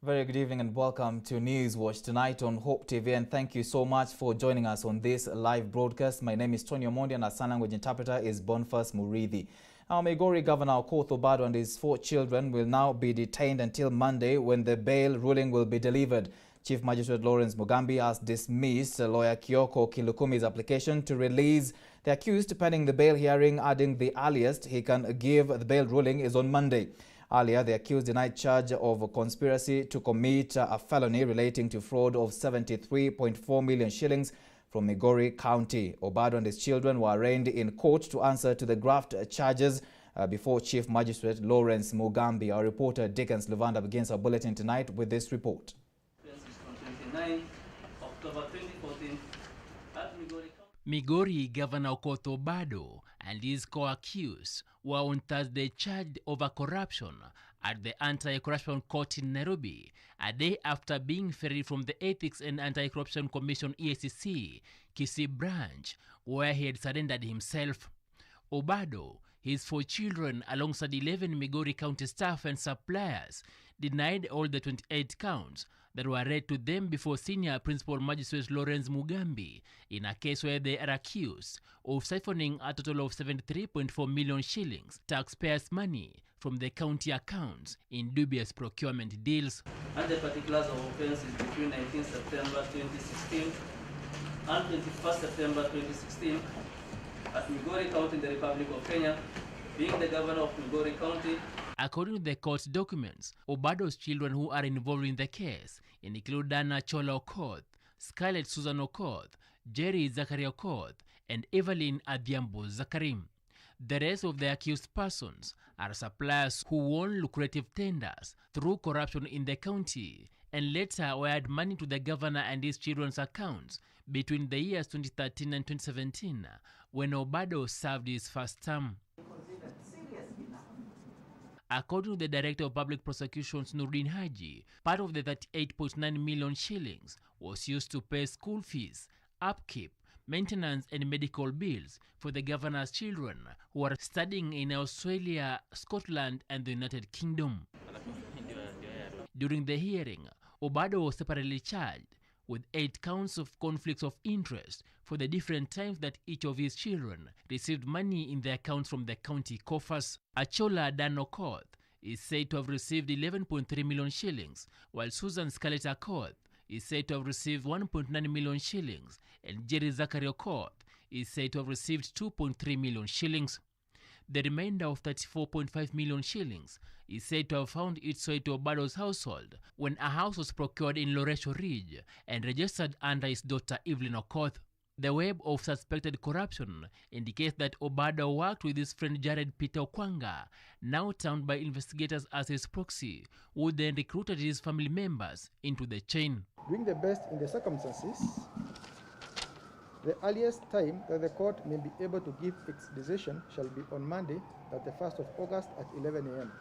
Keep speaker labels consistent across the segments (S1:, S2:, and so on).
S1: Very good evening and welcome to News Watch tonight on Hope TV, and thank you so much for joining us on this live broadcast. My name is Tonny Omondi and our sign language interpreter is Boniface Murithi. Our Migori Governor Okoth Obado and his 4 children will now be detained until Monday when the bail ruling will be delivered. Chief Magistrate Lawrence Mugambi has dismissed lawyer Kyoko Kilukumi's application to release the accused pending the bail hearing, adding the earliest he can give the bail ruling is on Monday. Earlier, the accused denied charge of conspiracy to commit a felony relating to fraud of 73.4 million shillings from Migori County. Obado and his children were arraigned in court to answer to the graft charges before Chief Magistrate Lawrence Mugambi. Our reporter Dickens Luvanda begins our bulletin tonight with this report.
S2: October 2014 at Migori County.
S3: Migori Governor Okoth Obado and his co-accused were on Thursday charged over corruption at the Anti-Corruption Court in Nairobi, a day after being ferried from the Ethics and Anti-Corruption Commission EACC Kisii branch, where he had surrendered himself. Obado, his 4 children alongside 11 Migori County staff and suppliers denied all the 28 counts that were read to them before Senior Principal Magistrate Lawrence Mugambi in a case where they are accused of siphoning a total of 73.4 million shillings taxpayers' money from the county accounts in dubious procurement deals.
S2: And the particulars of offense is between 19 September 2016 and 21st September 2016 at Migori County in the Republic of Kenya, being the governor of Migori County.
S3: According to the court documents, Obado's children who are involved in the case include Dana Chola Okoth, Scarlett Susan Okoth, Jerry Zachary Okoth, and Evelyn Adhiambo Zakarim. The rest of the accused persons are suppliers who won lucrative tenders through corruption in the county and later wired money to the governor and his children's accounts between the years 2013 and 2017 when Obado served his first term. According to the Director of Public Prosecutions, Nurdin Haji, part of the 38.9 million shillings was used to pay school fees, upkeep, maintenance and medical bills for the governor's children who are studying in Australia, Scotland and the United Kingdom. During the hearing, Obado was separately charged with 8 counts of conflicts of interest for the different times that each of his children received money in their accounts from the county coffers. Achola Dan Okoth is said to have received 11.3 million shillings, while Susan Scarlett Okoth is said to have received 1.9 million shillings, and Jerry Zachary Okoth is said to have received 2.3 million shillings. The remainder of 34.5 million shillings is said to have found its way to Obado's household when a house was procured in Loresho Ridge and registered under his daughter Evelyn Okoth. The web of suspected corruption indicates that Obado worked with his friend Jared Peter Okwanga, now termed by investigators as his proxy, who then recruited his family members into the chain.
S4: Doing the best in the circumstances, the earliest time that the court may be able to give its decision shall be on Monday, that the 1st of August at 11 a.m.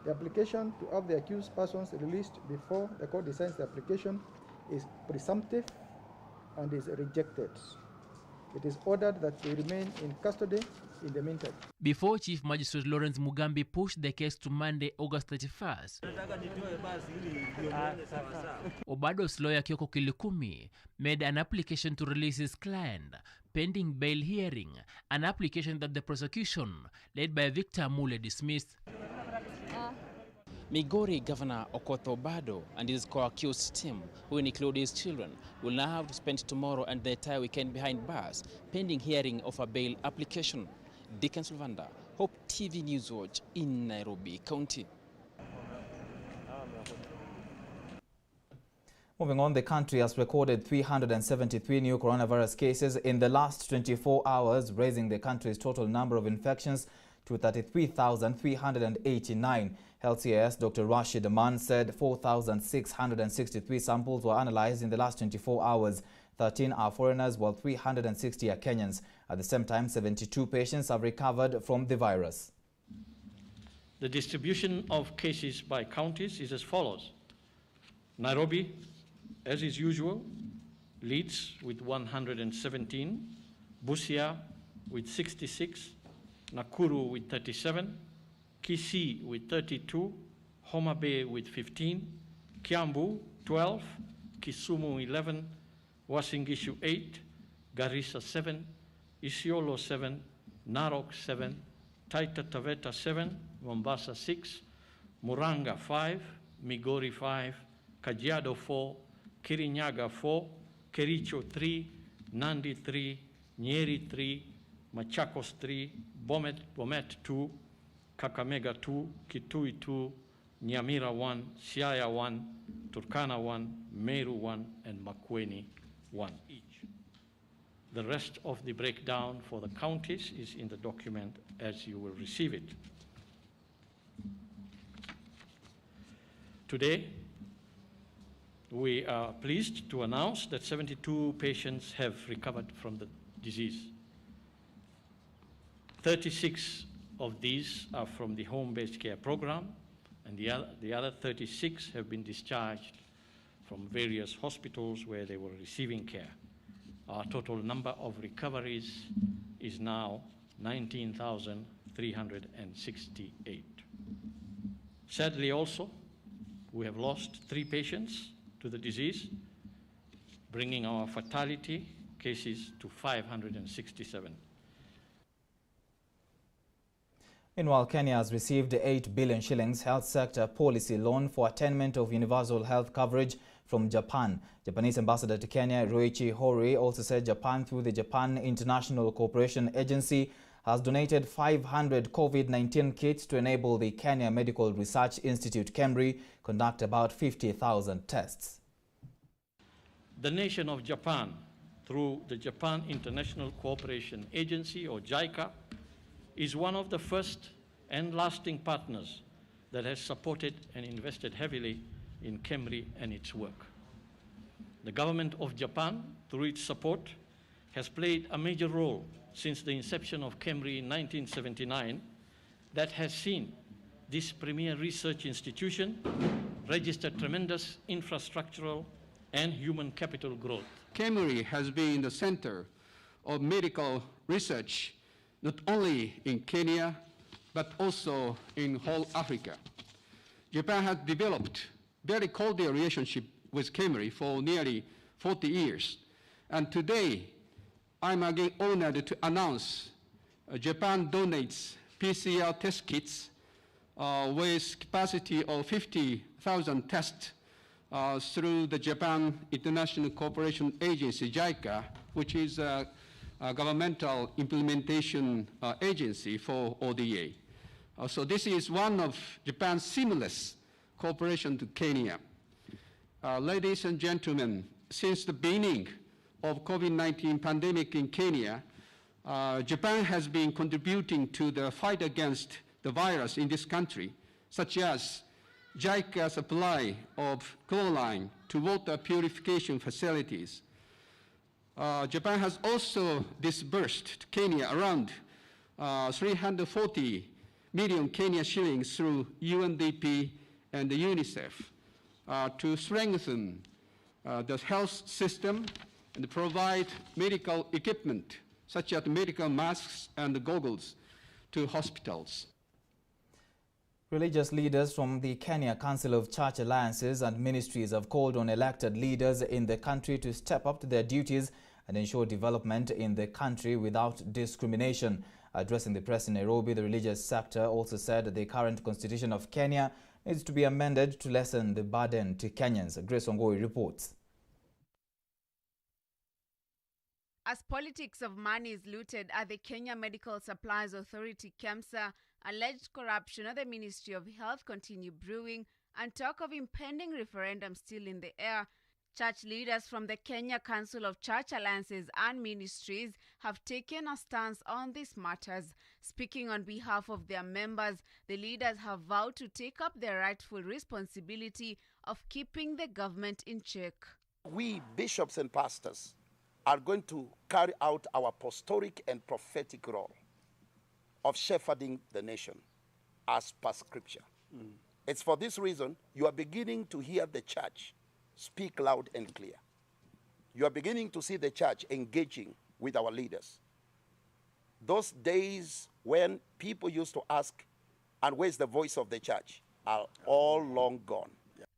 S4: The application to have the accused persons released before the court decides the application is presumptive and is rejected. It is ordered that they remain in custody in the meantime.
S3: Before Chief Magistrate Lawrence Mugambi pushed the case to Monday, August 31st, Obado's lawyer Kyoko Kilukumi made an application to release his client pending bail hearing, an application that the prosecution, led by Victor Mule, dismissed. Migori Governor Okoth Obado and his co-accused team, who include his children, will now have to spend tomorrow and the entire weekend behind bars, pending hearing of a bail application. Dickens Luvanda, Hope TV News Watch in Nairobi County.
S1: Moving on, the country has recorded 373 new coronavirus cases in the last 24 hours, raising the country's total number of infections to 33,389. Health CIS Dr. Rashid Aman said 4,663 samples were analyzed in the last 24 hours. 13 are foreigners, while 360 are Kenyans. At the same time, 72 patients have recovered from the virus.
S5: The distribution of cases by counties is as follows. Nairobi, as is usual, leads with 117, Busia with 66, Nakuru with 37, Kisii with 32, Homa Bay with 15, Kiambu 12, Kisumu 11, Uasin Gishu 8, Garissa 7, Isiolo 7, Narok 7, Taita Taveta 7, Mombasa 6, Muranga 5, Migori 5, Kajiado 4, Kirinyaga 4, Kericho 3, Nandi 3, Nyeri 3, Machakos 3, Bomet 2, Kakamega 2, Kitui 2, Nyamira 1, Siaya 1, Turkana 1, Meru 1, and Makueni 1 each. The rest of the breakdown for the counties is in the document as you will receive it. Today, we are pleased to announce that 72 patients have recovered from the disease. 36 of these are from the home-based care program, and the other 36 have been discharged from various hospitals where they were receiving care. Our total number of recoveries is now 19,368. Sadly also, we have lost 3 patients to the disease, bringing our fatality cases to 567.
S1: Meanwhile, Kenya has received 8 billion shillings health sector policy loan for attainment of universal health coverage from Japan. Japanese ambassador to Kenya, Ruichi Hori, also said Japan, through the Japan International Cooperation Agency, has donated 500 COVID-19 kits to enable the Kenya Medical Research Institute, KEMRI, conduct about 50,000 tests.
S5: The nation of Japan, through the Japan International Cooperation Agency, or JICA, is one of the first and lasting partners that has supported and invested heavily in KEMRI and its work. The government of Japan, through its support, has played a major role since the inception of KEMRI in 1979 that has seen this premier research institution register tremendous infrastructural and human capital growth.
S6: KEMRI has been the center of medical research not only in Kenya, but also in whole Africa. Japan has developed very cordial relationship with KEMRI for nearly 40 years. And today, I'm again honored to announce Japan donates PCR test kits with capacity of 50,000 tests through the Japan International Cooperation Agency, JICA, which is a governmental implementation agency for ODA. So this is one of Japan's seamless cooperation to Kenya. Ladies and gentlemen, since the beginning of COVID-19 pandemic in Kenya, Japan has been contributing to the fight against the virus in this country, such as JICA supply of chlorine to water purification facilities. Japan has also disbursed to Kenya around 340 million Kenya shillings through UNDP and the UNICEF to strengthen the health system and provide medical equipment such as medical masks and goggles to hospitals.
S1: Religious leaders from the Kenya Council of Church Alliances and Ministries have called on elected leaders in the country to step up to their duties and ensure development in the country without discrimination. Addressing the press in Nairobi, the religious sector also said that the current constitution of Kenya needs to be amended to lessen the burden to Kenyans. Grace Ongoi reports.
S7: As politics of money is looted at the Kenya Medical Supplies Authority, KEMSA, alleged corruption at the Ministry of Health continue brewing, and talk of impending referendum still in the air, church leaders from the Kenya Council of Church Alliances and Ministries have taken a stance on these matters. Speaking on behalf of their members, the leaders have vowed to take up their rightful responsibility of keeping the government in check.
S8: We bishops and pastors are going to carry out our apostolic and prophetic role of shepherding the nation as per scripture. It's for this reason you are beginning to hear the church speak loud and clear. You are beginning to see the church engaging with our leaders. Those days when people used to ask, and where's the voice of the church, are all long gone.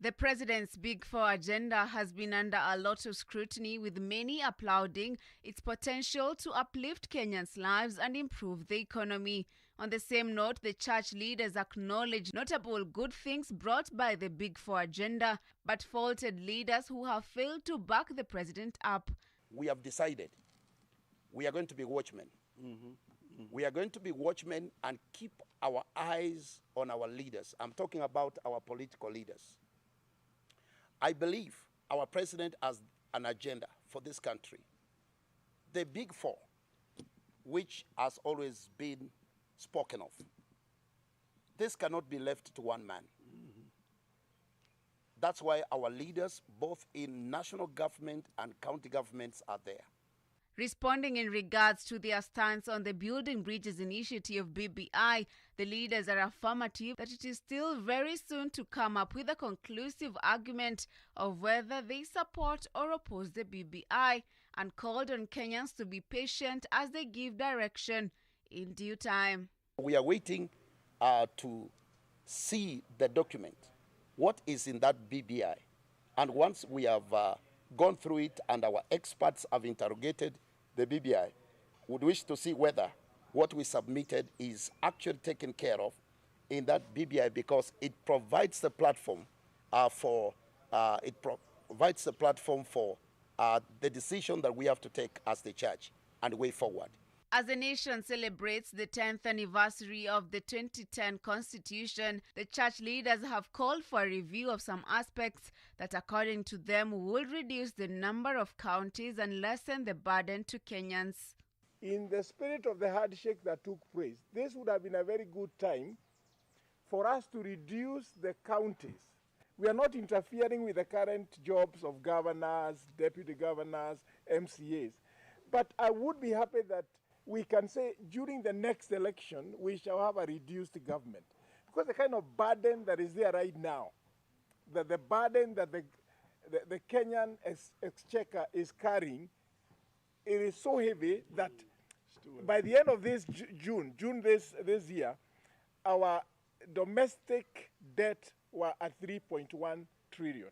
S7: The president's Big Four agenda has been under a lot of scrutiny, with many applauding its potential to uplift Kenyans' lives and improve the economy. On the same note, the church leaders acknowledged notable good things brought by the Big Four agenda, but faulted leaders who have failed to back the president up.
S8: We have decided we are going to be watchmen. We are going to be watchmen and keep our eyes on our leaders. I'm talking about our political leaders. I believe our president has an agenda for this country. The Big Four, which has always been spoken of, this cannot be left to one man. That's why our leaders, both in national government and county governments, are there.
S7: Responding in regards to their stance on the Building Bridges initiative BBI, the leaders are affirmative that it is still very soon to come up with a conclusive argument of whether they support or oppose the BBI, and called on Kenyans to be patient as they give direction in due time.
S8: We are waiting to see the document, what is in that BBI. And once we have gone through it and our experts have interrogated the BBI, would wish to see whether what we submitted is actually taken care of in that BBI, because it provides the platform for the decision that we have to take as the church and way forward.
S7: As the nation celebrates the 10th anniversary of the 2010 Constitution, the church leaders have called for a review of some aspects that, according to them, will reduce the number of counties and lessen the burden to Kenyans.
S9: In the spirit of the handshake that took place, this would have been a very good time for us to reduce the counties. We are not interfering with the current jobs of governors, deputy governors, MCAs. But I would be happy that we can say during the next election, we shall have a reduced government. Because the kind of burden that is there right now, the burden that the Kenyan exchequer is carrying, it is so heavy that by the end of this June this year, our domestic debt were at 3.1 trillion.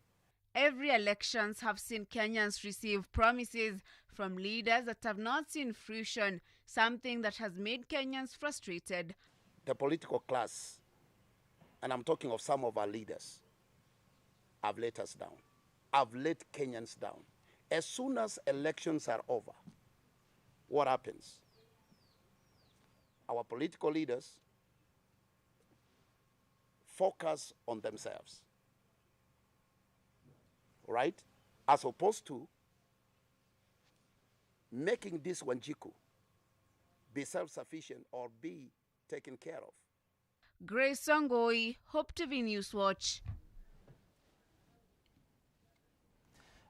S7: Every elections have seen Kenyans receive promises from leaders that have not seen fruition, something that has made Kenyans frustrated.
S8: The political class, and I'm talking of some of our leaders, have let us down, have let Kenyans down. As soon as elections are over, what happens? Our political leaders focus on themselves, right? As opposed to making this Wanjiku be self-sufficient or be taken care of.
S7: Grace Songoi, Hope TV News Watch.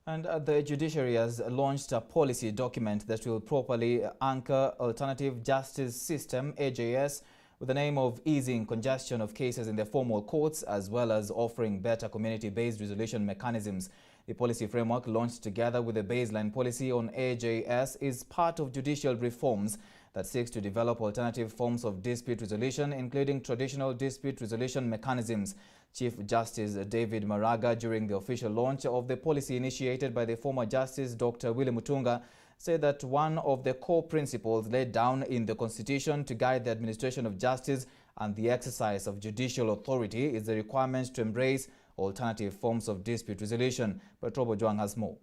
S1: And the Judiciary has launched a policy document that will properly anchor alternative justice system, AJS, with the aim of easing congestion of cases in the formal courts, as well as offering better community-based resolution mechanisms. The policy framework, launched together with the baseline policy on AJS, is part of judicial reforms that seeks to develop alternative forms of dispute resolution, including traditional dispute resolution mechanisms. Chief Justice David Maraga, during the official launch of the policy initiated by the former Justice Dr. Willy Mutunga, said that one of the core principles laid down in the Constitution to guide the administration of justice and the exercise of judicial authority is the requirement to embrace alternative forms of dispute resolution. But Robo Juang has more.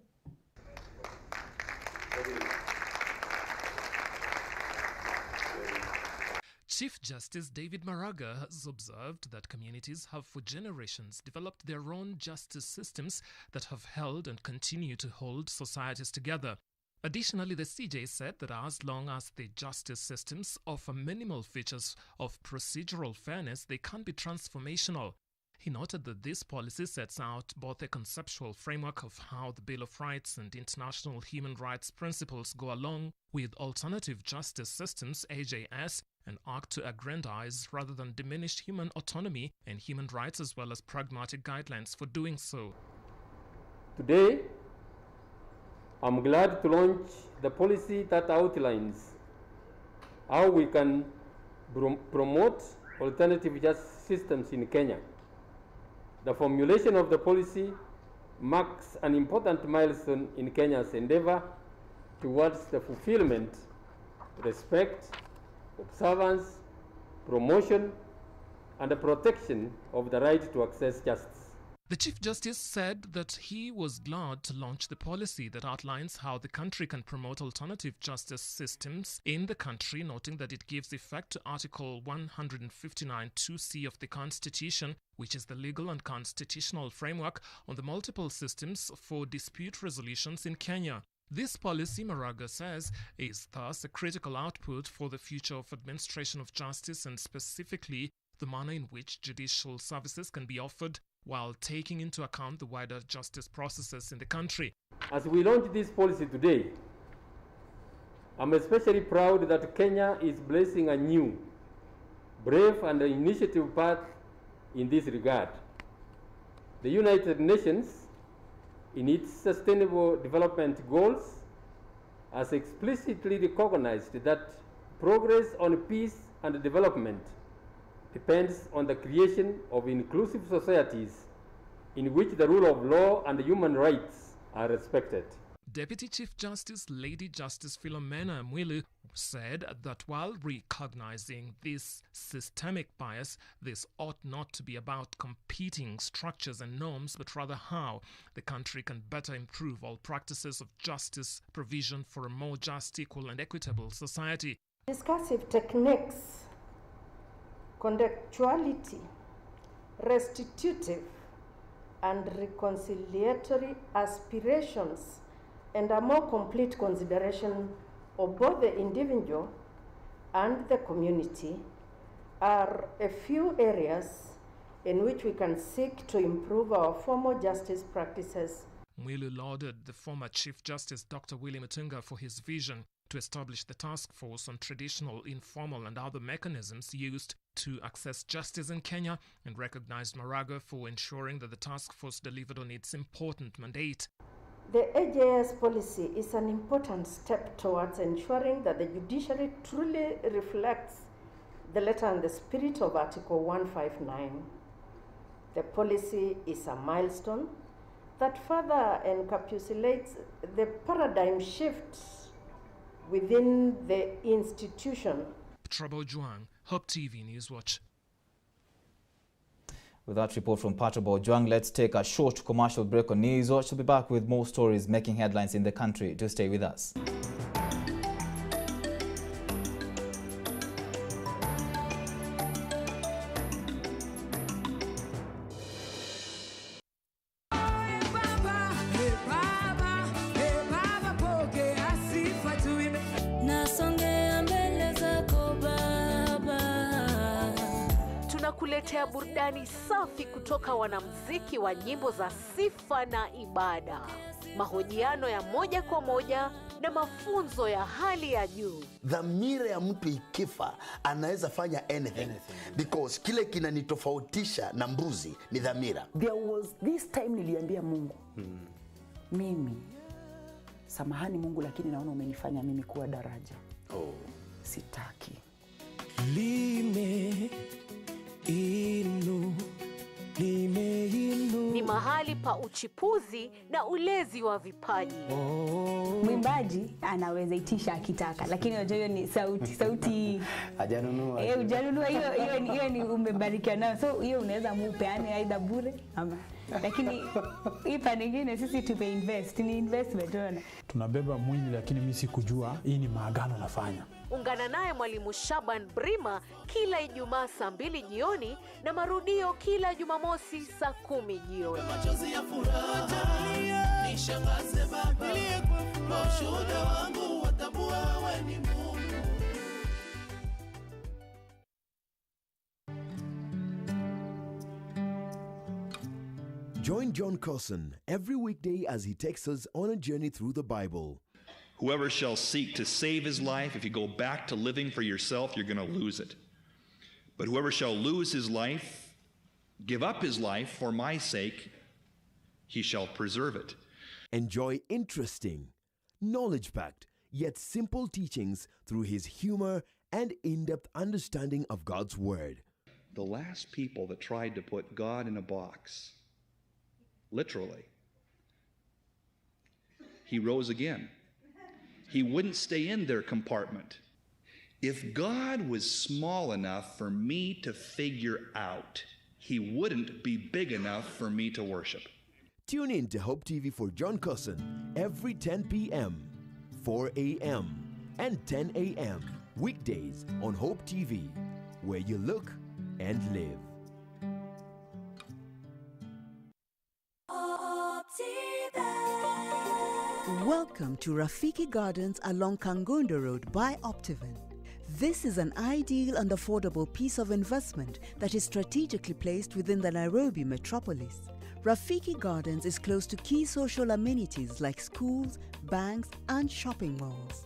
S10: Chief Justice David Maraga has observed that communities have for generations developed their own justice systems that have held and continue to hold societies together. Additionally, the CJ said that as long as the justice systems offer minimal features of procedural fairness, they can be transformational. He noted that this policy sets out both a conceptual framework of how the Bill of Rights and international human rights principles go along with alternative justice systems, AJS, and act to aggrandize rather than diminish human autonomy and human rights, as well as pragmatic guidelines for doing so.
S11: Today, I'm glad to launch the policy that outlines how we can promote alternative justice systems in Kenya. The formulation of the policy marks an important milestone in Kenya's endeavor towards the fulfillment, respect, observance, promotion, and the protection of the right to access justice.
S10: The Chief Justice said that he was glad to launch the policy that outlines how the country can promote alternative justice systems in the country, noting that it gives effect to Article 159(2)(c) of the Constitution, which is the legal and constitutional framework on the multiple systems for dispute resolutions in Kenya. This policy, Maraga says, is thus a critical output for the future of administration of justice and specifically the manner in which judicial services can be offered while taking into account the wider justice processes in the country.
S11: As we launch this policy today, I'm especially proud that Kenya is blazing a new, brave and initiative path in this regard. The United Nations, in its Sustainable Development Goals, has explicitly recognized that progress on peace and development depends on the creation of inclusive societies in which the rule of law and human rights are respected.
S10: Deputy Chief Justice Lady Justice Philomena Mwilu said that while recognizing this systemic bias, this ought not to be about competing structures and norms, but rather how the country can better improve all practices of justice provision for a more just, equal and equitable society.
S12: Discursive techniques, contextuality, restitutive and reconciliatory aspirations, and a more complete consideration of both the individual and the community are a few areas in which we can seek to improve our formal justice practices.
S10: Mwilu lauded the former Chief Justice Dr. Willie Mutunga for his vision to establish the task force on traditional, informal and other mechanisms used to access justice in Kenya, and recognized Maraga for ensuring that the task force delivered on its important mandate.
S12: The AJS policy is an important step towards ensuring that the judiciary truly reflects the letter and the spirit of Article 159. The policy is a milestone that further encapsulates the paradigm shift within the institution.
S10: Trouble Juang, Hope TV Newswatch.
S1: With that report from Patrabo Juang, let's take a short commercial break on Newswatch. We'll be back with more stories making headlines in the country. Do stay with us.
S13: Kuletea burudani safi kutoka wanamuziki wa nyimbo za sifa na ibada, mahojiano ya moja kwa moja na mafunzo ya hali ya juu.
S14: Dhamira ya mtu ikifa anaweza fanya anything. Because kile kinanitofautisha na mbuzi ni dhamira.
S15: There was this time niliambia Mungu, mimi samahani Mungu, lakini naona umenifanya mimi kuwa daraja. Sitaki.
S13: Ni mahali pa uchipuzi na ulezi wa vipaji.
S16: Mwimbaji anaweza itisha akitaka, lakini unajua hiyo ni sauti hajanunua. Hujanunua, hiyo ni umebarikiwa nayo. So hiyo unaweza mupeane aidha bure ama. Lakini ipa nyingine sisi tumeinvest, ni investment ona.
S17: Tunabeba mwili, lakini mimi sikujua hii ni maagano nafanya.
S13: Ungana naye Mwalimu Shaban Brima kila Ijumaa saa 2 jioni na marudio kila Jumamosi saa 10 jioni.
S18: Machozi ya furaha nishangaze Baba, kwa ushuhuda wangu watambua wewe ni Mungu.
S19: Join John Carson every weekday as he takes us on a journey through the Bible.
S20: Whoever shall seek to save his life, if you go back to living for yourself, you're going to lose it. But whoever shall lose his life, give up his life for my sake, he shall preserve it.
S19: Enjoy interesting, knowledge-packed, yet simple teachings through his humor and in-depth understanding of God's Word.
S20: the last people that tried to put God in a box, literally. He rose again. He wouldn't stay in their compartment. If God was small enough for me to figure out, he wouldn't be big enough for me to worship.
S19: Tune in to Hope TV for John Cousin every 10 p.m., 4 a.m., and 10 a.m. weekdays on Hope TV, where you look and live.
S21: Welcome to Rafiki Gardens along Kangondo Road by HopeTvKenya. This is an ideal and affordable piece of investment that is strategically placed within the Nairobi metropolis. Rafiki Gardens is close to key social amenities like schools, banks, and shopping malls.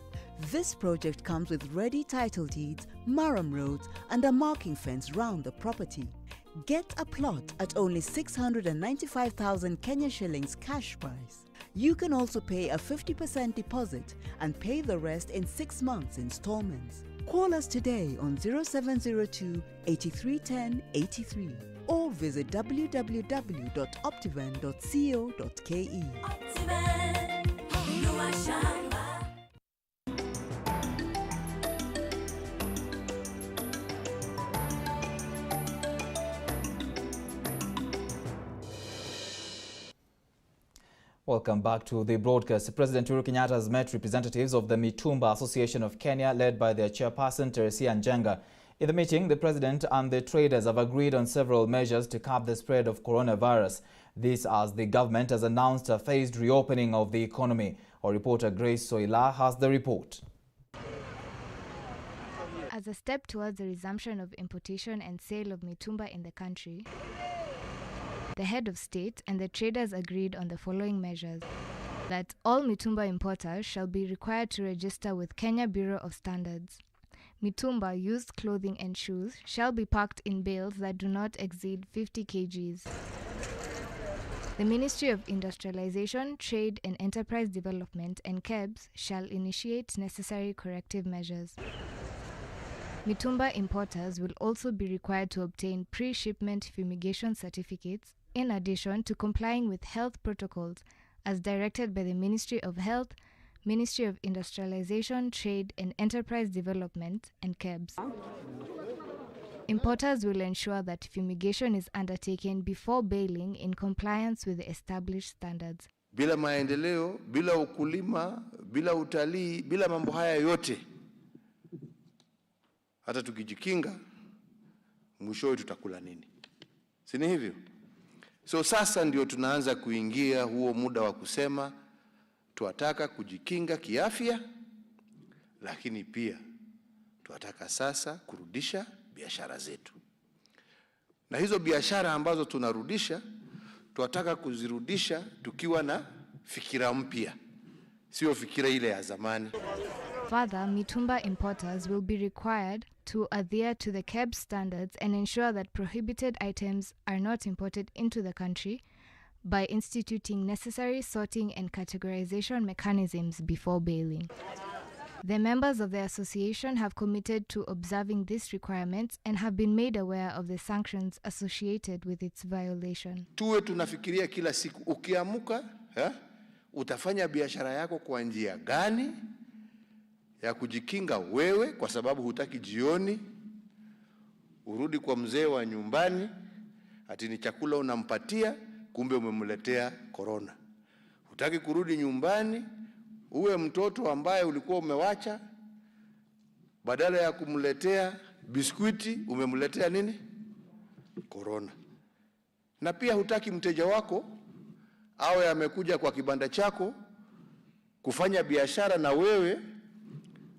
S21: This project comes with ready title deeds, Maram roads, and a marking fence round the property. Get a plot at only 695,000 Kenya shillings cash price. You can also pay a 50% deposit and pay the rest in 6 months installments. Call us today on 0702 8310 83 or visit www.optiven.co.ke.
S1: Welcome back to the broadcast. President Kenyatta has met representatives of the Mitumba Association of Kenya, led by their chairperson, Teresia Njenga. In the meeting, the president and the traders have agreed on several measures to curb the spread of coronavirus. This as the government has announced a phased reopening of the economy. Our reporter Grace Soila has the report.
S22: As a step towards the resumption of importation and sale of Mitumba in the country, the head of state and the traders agreed on the following measures: that all Mitumba importers shall be required to register with Kenya Bureau of Standards. Mitumba, used clothing and shoes shall be packed in bales that do not exceed 50 kgs. The Ministry of Industrialization, Trade and Enterprise Development and KEBS shall initiate necessary corrective measures. Mitumba importers will also be required to obtain pre-shipment fumigation certificates in addition to complying with health protocols as directed by the Ministry of Health, Ministry of Industrialization, Trade and Enterprise Development and KEBS. Importers will ensure that fumigation is undertaken before baling in compliance with the established standards.
S23: Bila maendeleo, bila ukulima, bila utalii, bila mambo haya yote, hata tukijikinga, mwishowe tutakula nini? Si ni hivyo? So sasa ndio tunaanza kuingia huo muda wa kusema tuataka kujikinga kiafya, lakini pia tuataka sasa kurudisha biashara zetu. Na hizo biashara ambazo tunarudisha, tuataka kuzirudisha tukiwa na fikira mpya, sio fikira ile ya zamani.
S22: Further, Mitumba importers will be required to adhere to the KEBS standards and ensure that prohibited items are not imported into the country by instituting necessary sorting and categorization mechanisms before baling. The members of the association have committed to observing these requirements and have been made aware of the sanctions associated with its violation.
S23: Tuwe tunafikiria kila siku ukiamuka, utafanya biashara yako kwa njia gani ya kujikinga wewe, kwa sababu hutaki jioni urudi kwa mzee wa nyumbani ati ni chakula unampatia, kumbe umemletea corona. Hutaki kurudi nyumbani uwe mtoto ambaye ulikuwa umewacha, badala ya kumletea biskuiti umemletea nini? Corona. Na pia hutaki mteja wako awe amekuja kwa kibanda chako kufanya biashara na wewe,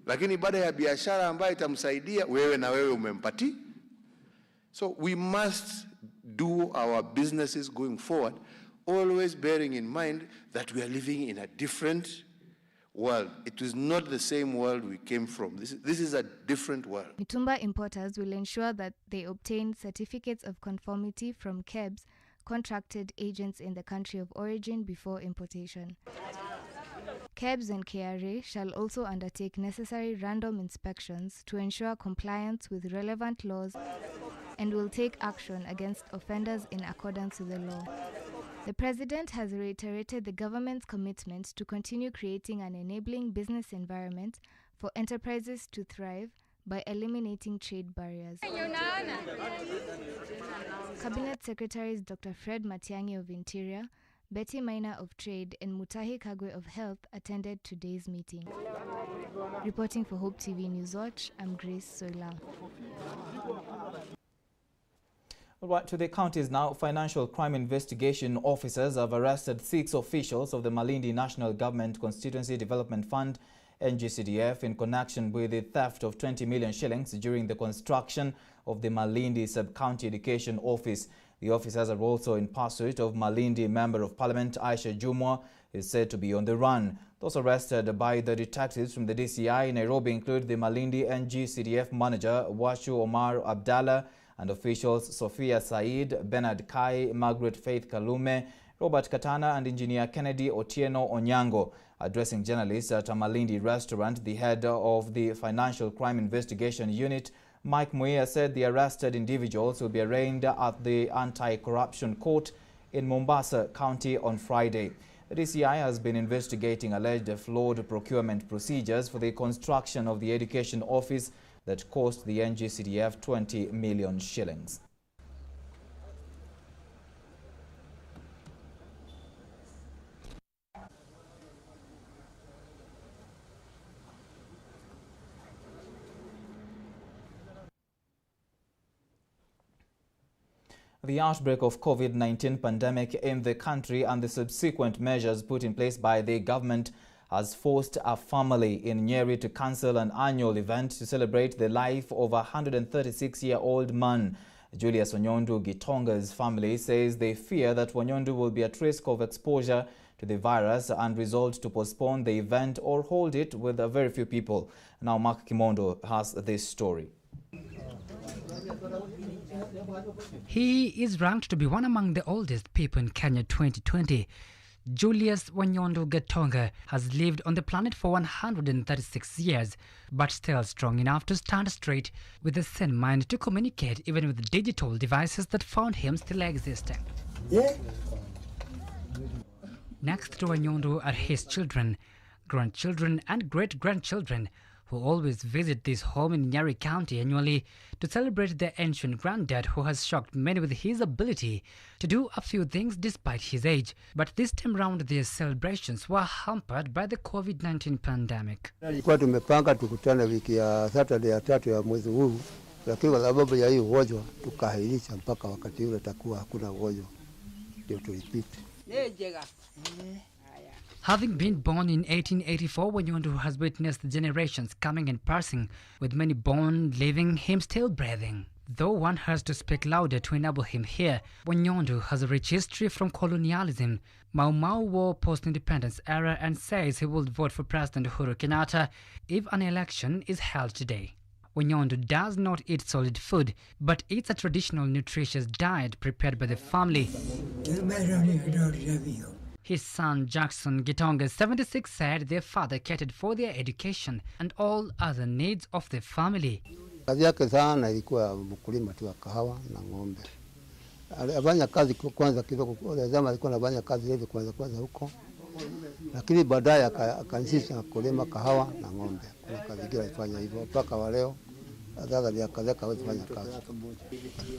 S23: lakini baada ya biashara ambayo itamsaidia wewe na wewe umempati. So we must do our businesses going forward, always bearing in mind that we are living in a different world. It is not the same world we came from. This is a different world.
S22: Mitumba importers will ensure that they obtain certificates of conformity from KEBS, contracted agents in the country of origin, before importation. KEBS and KRA shall also undertake necessary random inspections to ensure compliance with relevant laws and will take action against offenders in accordance with the law. The President has reiterated the government's commitment to continue creating an enabling business environment for enterprises to thrive by eliminating trade barriers. Cabinet Secretaries Dr. Fred Matiang'i of Interior, Betty Maina of Trade, and Mutahi Kagwe of Health attended today's meeting. Reporting for Hope TV Newswatch, I'm Grace Soila.
S1: All right, to the counties now. Financial crime investigation officers have arrested 6 officials of the Malindi National Government Constituency Development Fund, NGCDF, in connection with the theft of 20 million shillings during the construction of the Malindi Sub-County Education Office. The officers are also in pursuit of Malindi Member of Parliament Aisha Jumwa, who is said to be on the run. Those arrested by the detectives from the DCI in Nairobi include the Malindi NGCDF manager Washu Omar Abdallah and officials Sophia Said, Bernard Kai, Margaret Faith Kalume, Robert Katana and engineer Kennedy Otieno Onyango. Addressing journalists at a Malindi restaurant, the head of the Financial Crime Investigation Unit, Mike Muia, said the arrested individuals will be arraigned at the Anti-Corruption Court in Mombasa County on Friday. The DCI has been investigating alleged flawed procurement procedures for the construction of the education office that cost the NGCDF 20 million shillings. The outbreak of COVID-19 pandemic in the country and the subsequent measures put in place by the government has forced a family in Nyeri to cancel an annual event to celebrate the life of a 136-year-old man. Julius Onyondu Gitonga's family says they fear that Onyondu will be at risk of exposure to the virus and resolved to postpone the event or hold it with very few people. Now Mark Kimondo has this story.
S2: He is ranked to be one among the oldest people in Kenya 2020. Julius Onyondu Gitonga has lived on the planet for 136 years, but still strong enough to stand straight with a sane mind to communicate even with digital devices that found him still existing. Next to Onyondu are his children, grandchildren and great-grandchildren who always visit this home in Nyeri County annually to celebrate their ancient granddad who has shocked many with his ability to do a few things despite his age. But this time round their celebrations were hampered by the COVID-19 pandemic.
S3: Kwa tumepanga tukutane wiki ya Saturday ya 3 ya mwezi huu, lakini kwa sababu ya hii ugonjwa tukaahirisha mpaka wakati ule takuwa hakuna ugonjwa ndio tulipita.
S2: Having been born in 1884, Onyondu has witnessed generations coming and passing, with many born, living, him still breathing. Though one has to speak louder to enable him here, Onyondu has a rich history from colonialism, Mau Mau war post-independence era, and says he will vote for President Uhuru Kenyatta if an election is held today. Onyondu does not eat solid food, but eats a traditional nutritious diet prepared by the family. His son Jackson Gitonga, 76, said their father catered for their education and all other needs of the family.
S3: Kazi yake sana ilikuwa mkulima tu wa kahawa na ng'ombe. Alifanya kazi kwanza kidogo, lazima alikuwa anafanya kazi hivi kwanza huko. Lakini baadaye akaanzisha kulima kahawa na ng'ombe. Kuna kazi kile alifanya hivyo mpaka wa leo.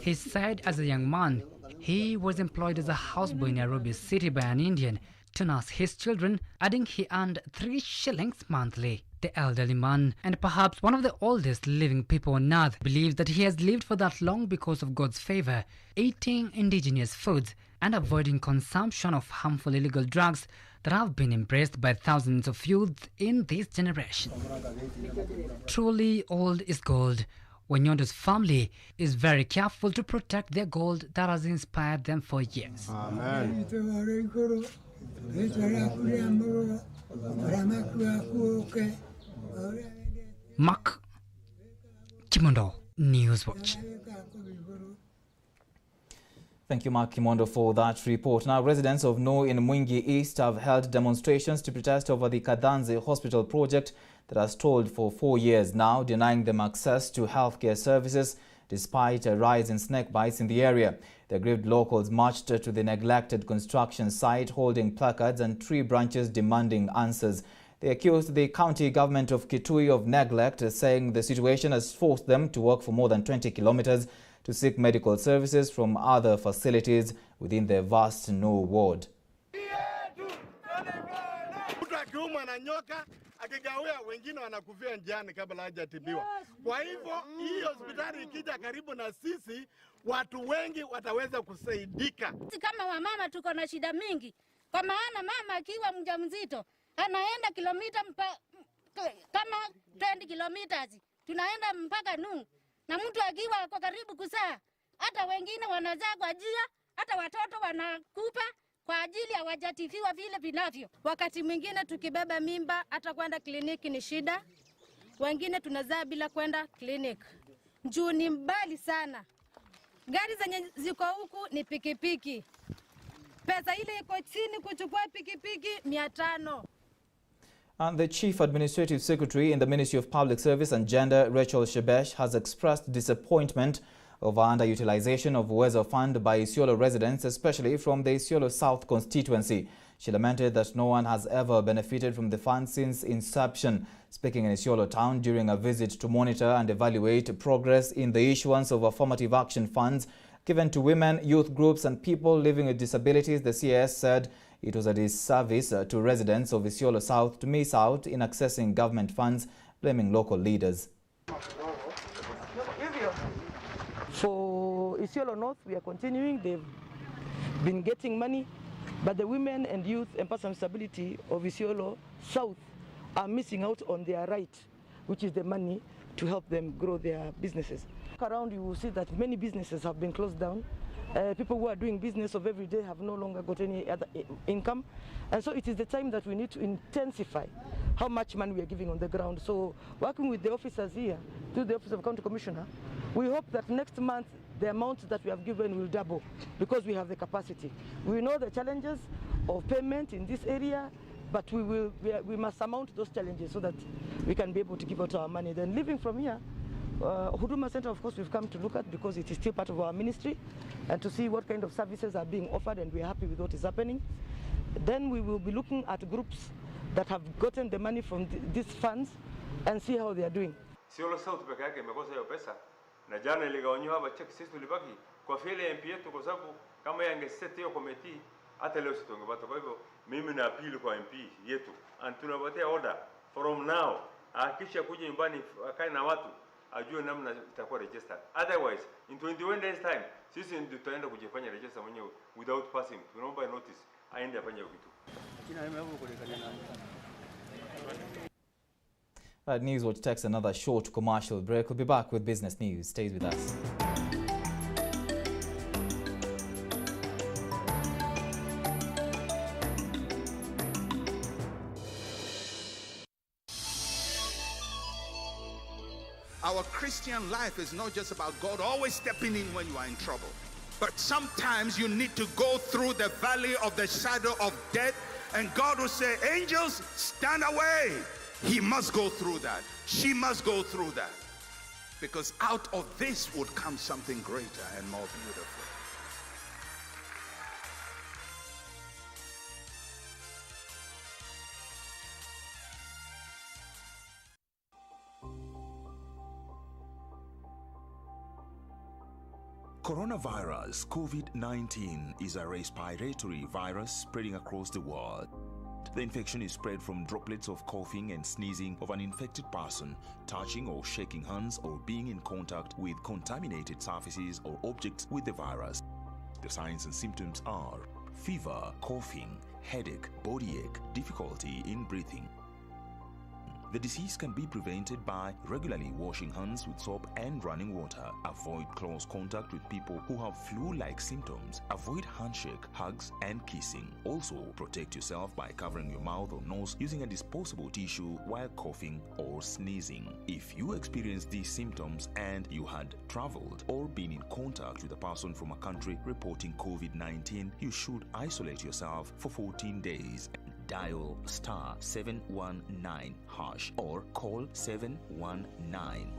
S2: He said as a young man, he was employed as a houseboy in Nairobi City by an Indian to nurse his children, adding he earned 3 shillings monthly. The elderly man, and perhaps one of the oldest living people on earth, believes that he has lived for that long because of God's favor, eating indigenous foods and avoiding consumption of harmful illegal drugs that have been embraced by thousands of youth in this generation. Truly, old is gold. Onyondu's family is very careful to protect their gold that has inspired them for years.
S3: Amen.
S2: Mark Kimondo, Newswatch.
S1: Thank you, Mark Kimondo, for that report. Now, residents of No in Mwingi East have held demonstrations to protest over the Kadhanzi Hospital project that has stalled for 4 years now, denying them access to healthcare services despite a rise in snake bites in the area. The aggrieved locals marched to the neglected construction site, holding placards and tree branches demanding answers. They accused the county government of Kitui of neglect, saying the situation has forced them to walk for more than 20 kilometers to seek medical services from other facilities within their vast No ward.
S4: Akigawia wengine wanakufia njiani kabla hajatibiwa. Kwa hivyo hii hospitali ikija karibu na sisi, watu wengi wataweza kusaidika.
S5: Kama wamama tuko na shida mingi, kwa maana mama akiwa mjamzito anaenda kilomita kama 20 kilometers, tunaenda mpaka Nungu, na mtu akiwa kwa karibu kuzaa, hata wengine wanazaa kwa ajili, hata watoto wanakupa kwa ajili hawajatibiwa vile vinavyo. Wakati mwingine tukibeba mimba hata kwenda kliniki ni shida. Wengine tunazaa bila kwenda kliniki. Juu ni mbali sana. Gari zenye ziko huku ni pikipiki. Pesa ile iko chini kuchukua pikipiki 500.
S1: And the Chief Administrative Secretary in the Ministry of Public Service and Gender, Rachel Shebesh, has expressed disappointment over underutilization of Uwezo Fund by Isiolo residents, especially from the Isiolo South constituency. She lamented that no one has ever benefited from the fund since inception. Speaking in Isiolo town during a visit to monitor and evaluate progress in the issuance of affirmative action funds given to women, youth groups and people living with disabilities, the CAS said it was a disservice to residents of Isiolo South to miss out in accessing government funds, blaming local leaders.
S6: For Isiolo North, we are continuing. They've been getting money, but the women and youth and persons with disability of Isiolo South are missing out on their right, which is the money to help them grow their businesses. Around you will see that many businesses have been closed down. People who are doing business of every day have no longer got any other income. And so it is the time that we need to intensify how much money we are giving on the ground. So working with the officers here, through the Office of County Commissioner, we hope that next month the amount that we have given will double because we have the capacity. We know the challenges of payment in this area, but we must surmount those challenges so that we can be able to give out our money. Then living from here, Huduma Center, of course, we've come to look at because it is still part of our ministry and to see what kind of services are being offered, and we're happy with what is happening. Then we will be looking at groups that have gotten the money from these funds and see how they are doing.
S11: Isiolo South peke yake imekosa hiyo pesa, na jana iligawanywa hapa check, sisi tulibaki kwa vile MP yetu, kwa sababu kama yangeset hiyo committee hata leo sitongepata. Kwa hivyo mimi na appeal kwa MP yetu, and tunapatia order from now, hakisha kuja nyumbani akae na watu ajue namna itakuwa registered. Otherwise in 21 days time sisi ndio tutaenda kujifanya register mwenyewe without passing. Tunaomba notice aende afanye kitu.
S1: Newswatch takes another short commercial break. We'll be back with business news. Stay with us.
S24: Our Christian life is not just about God always stepping in when you are in trouble. But sometimes you need to go through the valley of the shadow of death, and God will say, angels, stand away. He must go through that. She must go through that. Because out of this would come something greater and more beautiful.
S25: Coronavirus COVID-19 is a respiratory virus spreading across the world. The infection is spread from droplets of coughing and sneezing of an infected person, touching or shaking hands, or being in contact with contaminated surfaces or objects with the virus. The signs and symptoms are fever, coughing, headache, body ache, difficulty in breathing. The disease can be prevented by regularly washing hands with soap and running water. Avoid close contact with people who have flu-like symptoms. Avoid handshake, hugs, and kissing. Also, protect yourself by covering your mouth or nose using a disposable tissue while coughing or sneezing. If you experience these symptoms and you had traveled or been in contact with a person from a country reporting COVID-19, you should isolate yourself for 14 days. Dial *719# or call 719.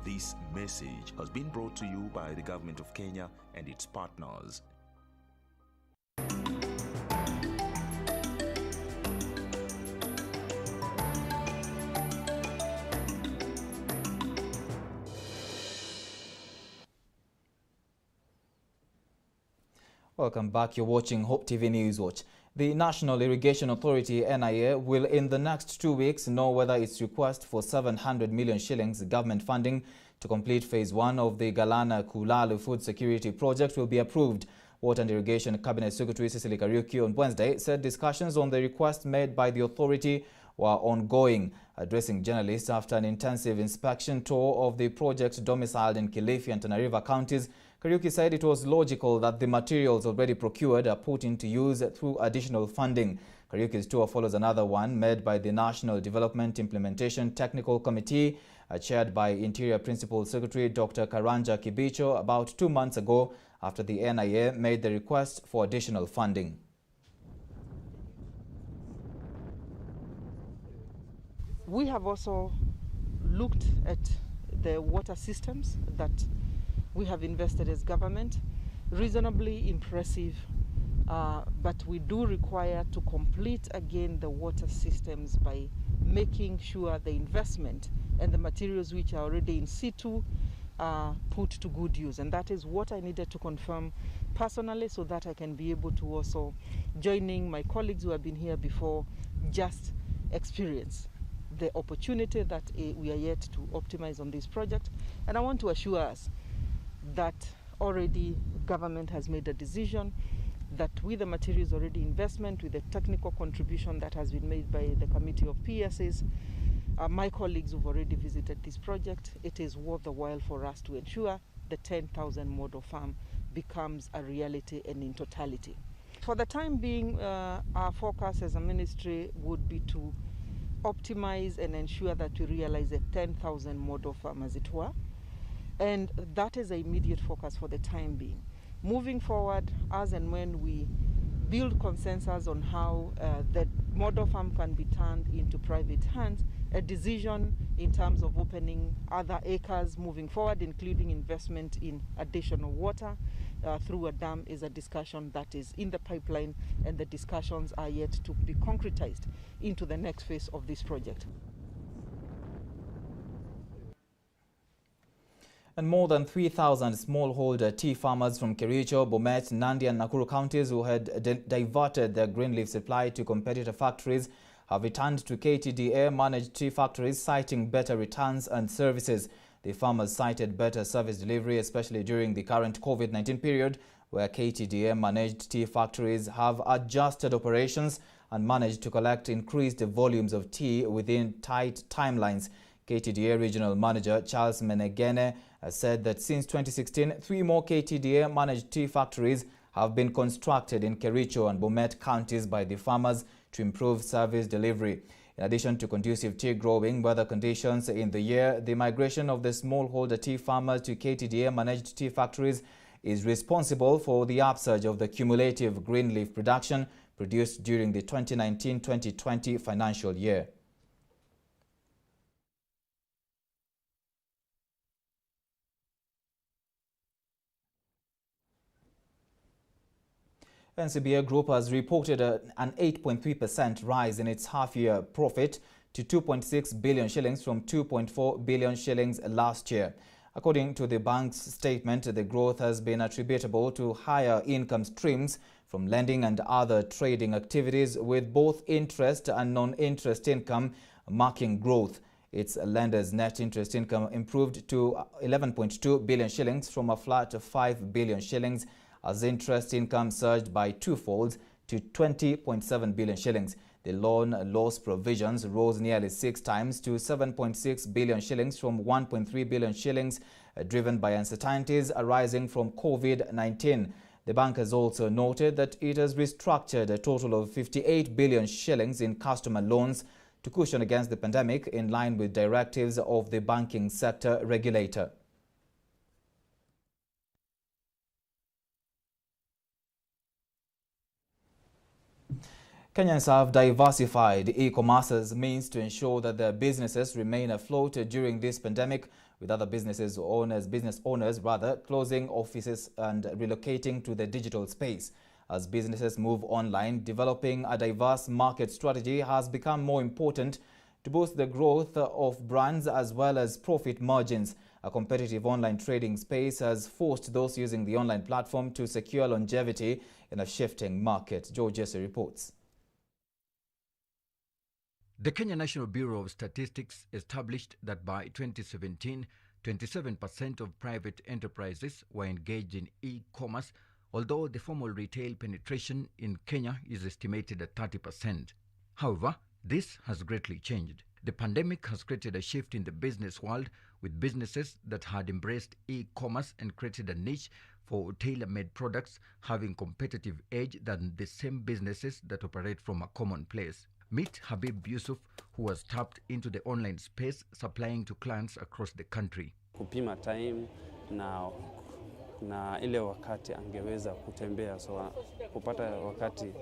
S25: This message has been brought to you by the Government of Kenya and its partners.
S1: Welcome back. You're watching Hope TV News Watch. The National Irrigation Authority, NIA, will in the next 2 weeks know whether its request for 700 million shillings government funding to complete phase 1 of the Galana Kulalu Food Security Project will be approved. Water and Irrigation Cabinet Secretary Cecily Kariuki on Wednesday said discussions on the request made by the authority were ongoing. Addressing journalists after an intensive inspection tour of the project domiciled in Kilifi and Tana River counties, Kariuki said it was logical that the materials already procured are put into use through additional funding. Kariuki's tour follows another one made by the National Development Implementation Technical Committee, chaired by Interior Principal Secretary Dr. Karanja Kibicho about 2 months ago after the NIA made the request for additional funding.
S6: We have also looked at the water systems that we have invested as government. Reasonably impressive, but we do require to complete again the water systems by making sure the investment and the materials which are already in situ are put to good use. And that is what I needed to confirm personally, so that I can be able to also, joining my colleagues who have been here before, just experience the opportunity that we are yet to optimize on this project. And I want to assure us that already government has made a decision that with the materials already investment, with the technical contribution that has been made by the committee of PSs, my colleagues who've already visited this project, it is worth the while for us to ensure the 10,000 model farm becomes a reality and in totality. For the time being, our focus as a ministry would be to optimize and ensure that we realize a 10,000 model farm, as it were. And that is the immediate focus for the time being. Moving forward, as and when we build consensus on how the model farm can be turned into private hands, a decision in terms of opening other acres moving forward, including investment in additional water through a dam, is a discussion that is in the pipeline, and the discussions are yet to be concretized into the next phase of this project.
S1: And more than 3,000 smallholder tea farmers from Kericho, Bomet, Nandi and Nakuru counties who had diverted their green leaf supply to competitor factories have returned to KTDA-managed tea factories, citing better returns and services. The farmers cited better service delivery, especially during the current COVID-19 period, where KTDA-managed tea factories have adjusted operations and managed to collect increased volumes of tea within tight timelines. KTDA Regional Manager Charles Menegene said that since 2016, 3 more KTDA-managed tea factories have been constructed in Kericho and Bomet counties by the farmers to improve service delivery. In addition to conducive tea growing weather conditions in the year, the migration of the smallholder tea farmers to KTDA-managed tea factories is responsible for the upsurge of the cumulative green leaf production produced during the 2019-2020 financial year. NCBA Group has reported an 8.3% rise in its half-year profit to 2.6 billion shillings from 2.4 billion shillings last year. According to the bank's statement, the growth has been attributable to higher income streams from lending and other trading activities, with both interest and non-interest income marking growth. Its lenders' net interest income improved to 11.2 billion shillings from a flat 5 billion shillings, as interest income surged by twofold to 20.7 billion shillings. The loan loss provisions rose nearly 6 times to 7.6 billion shillings from 1.3 billion shillings, driven by uncertainties arising from COVID-19. The bank has also noted that it has restructured a total of 58 billion shillings in customer loans to cushion against the pandemic, in line with directives of the banking sector regulator. Kenyans have diversified e-commerce's means to ensure that their businesses remain afloat during this pandemic, with other business owners closing offices and relocating to the digital space. As businesses move online, developing a diverse market strategy has become more important to boost the growth of brands as well as profit margins. A competitive online trading space has forced those using the online platform to secure longevity in a shifting market. Judiciary reports.
S7: The Kenya National Bureau of Statistics established that by 2017, 27% of private enterprises were engaged in e-commerce, although the formal retail penetration in Kenya is estimated at 30%. However, this has greatly changed. The pandemic has created a shift in the business world, with businesses that had embraced e-commerce and created a niche for tailor-made products having competitive edge than the same businesses that operate from a common place. Meet Habib Yusuf, who has tapped into the online space, supplying to clients across the country.
S8: Kupima time na ile wakati angeweza kutembea, so kupata wakati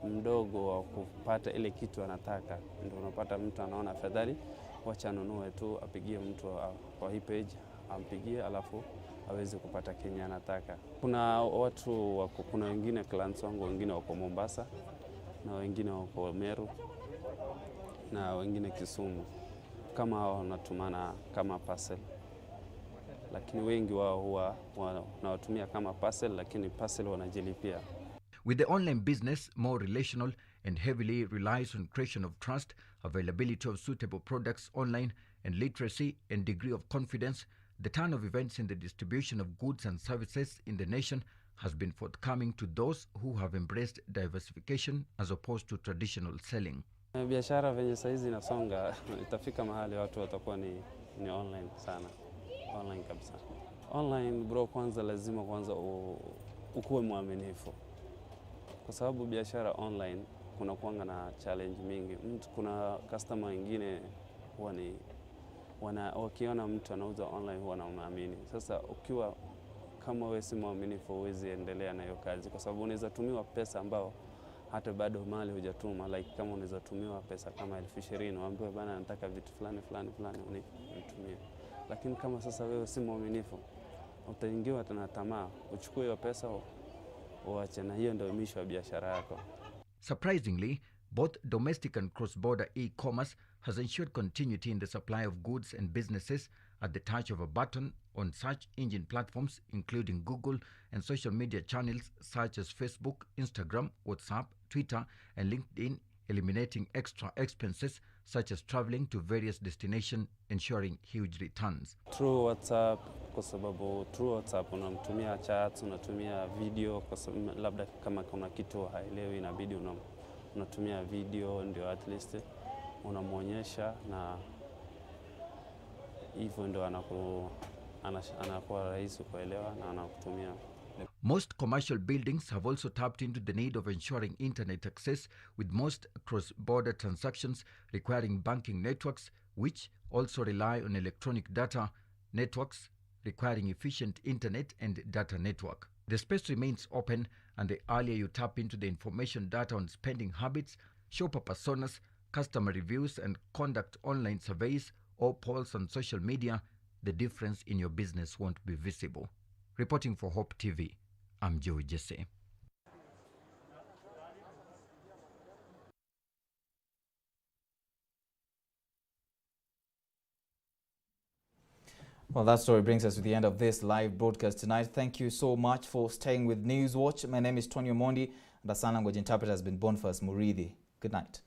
S8: mdogo wa kupata ile kitu anataka, ndio unapata mtu anaona afadhali wacha nunue tu, apigie mtu kwa hii page, ampigie alafu aweze kupata Kenya anataka. Kuna watu kuna wengine clients wangu, wengine wako Mombasa na wengine wako Meru na wengine Kisumu, kama wanatumana kama parcel, lakini wengi wao huwa wanatumia kama parcel, lakini parcel wanajilipia.
S7: With the online business more relational and heavily relies on creation of trust, availability of suitable products online, and literacy and degree of confidence, the turn of events in the distribution of goods and services in the nation has been forthcoming to those who have embraced diversification as opposed to traditional selling.
S8: Biashara venye saizi inasonga, itafika mahali watu watakuwa ni online sana. Online kabisa. Online bro, kwanza lazima ukuwe mwaminifu. Kwa sababu biashara online kuna kuanga na challenge mingi. Kuna customer wengine wakiona mtu anauza online huwa wanaamini. Sasa ukiwa kama wewe si mwaminifu, huwezi endelea na hiyo kazi, kwa sababu unaweza tumiwa pesa ambao hata bado mali hujatuma. Like kama unaweza tumiwa pesa kama 20,000, waambiwe bana nataka vitu fulani unitumie. Lakini kama sasa wewe si mwaminifu, utaingiwa na tamaa, uchukue hiyo pesa uache, na hiyo ndio mwisho wa biashara yako.
S7: Surprisingly, both domestic and cross-border e-commerce has ensured continuity in the supply of goods and businesses at the touch of a button on search engine platforms including Google and social media channels such as Facebook, Instagram, WhatsApp, Twitter, and LinkedIn, eliminating extra expenses such as traveling to various destinations, ensuring huge returns.
S8: Through WhatsApp, kwa sababu through WhatsApp unamtumia chats, unatumia video, kwa sababu labda kama kuna kitu haelewi inabidi unatumia video, ndio at least unamuonyesha, na hivyo ndio anakuwa rahisi kuelewa na anakutumia.
S7: Most commercial buildings have also tapped into the need of ensuring internet access, with most cross-border transactions requiring banking networks, which also rely on electronic data networks requiring efficient internet and data network. The space remains open, and the earlier you tap into the information data on spending habits, shopper personas, customer reviews, and conduct online surveys or polls on social media, the difference in your business won't be visible. Reporting for Hope TV, I'm Joey Jesse.
S1: Well, that story brings us to the end of this live broadcast tonight. Thank you so much for staying with Newswatch. My name is Tonny Omondi, and the sign language interpreter has been Boniface Muridhi. Good night.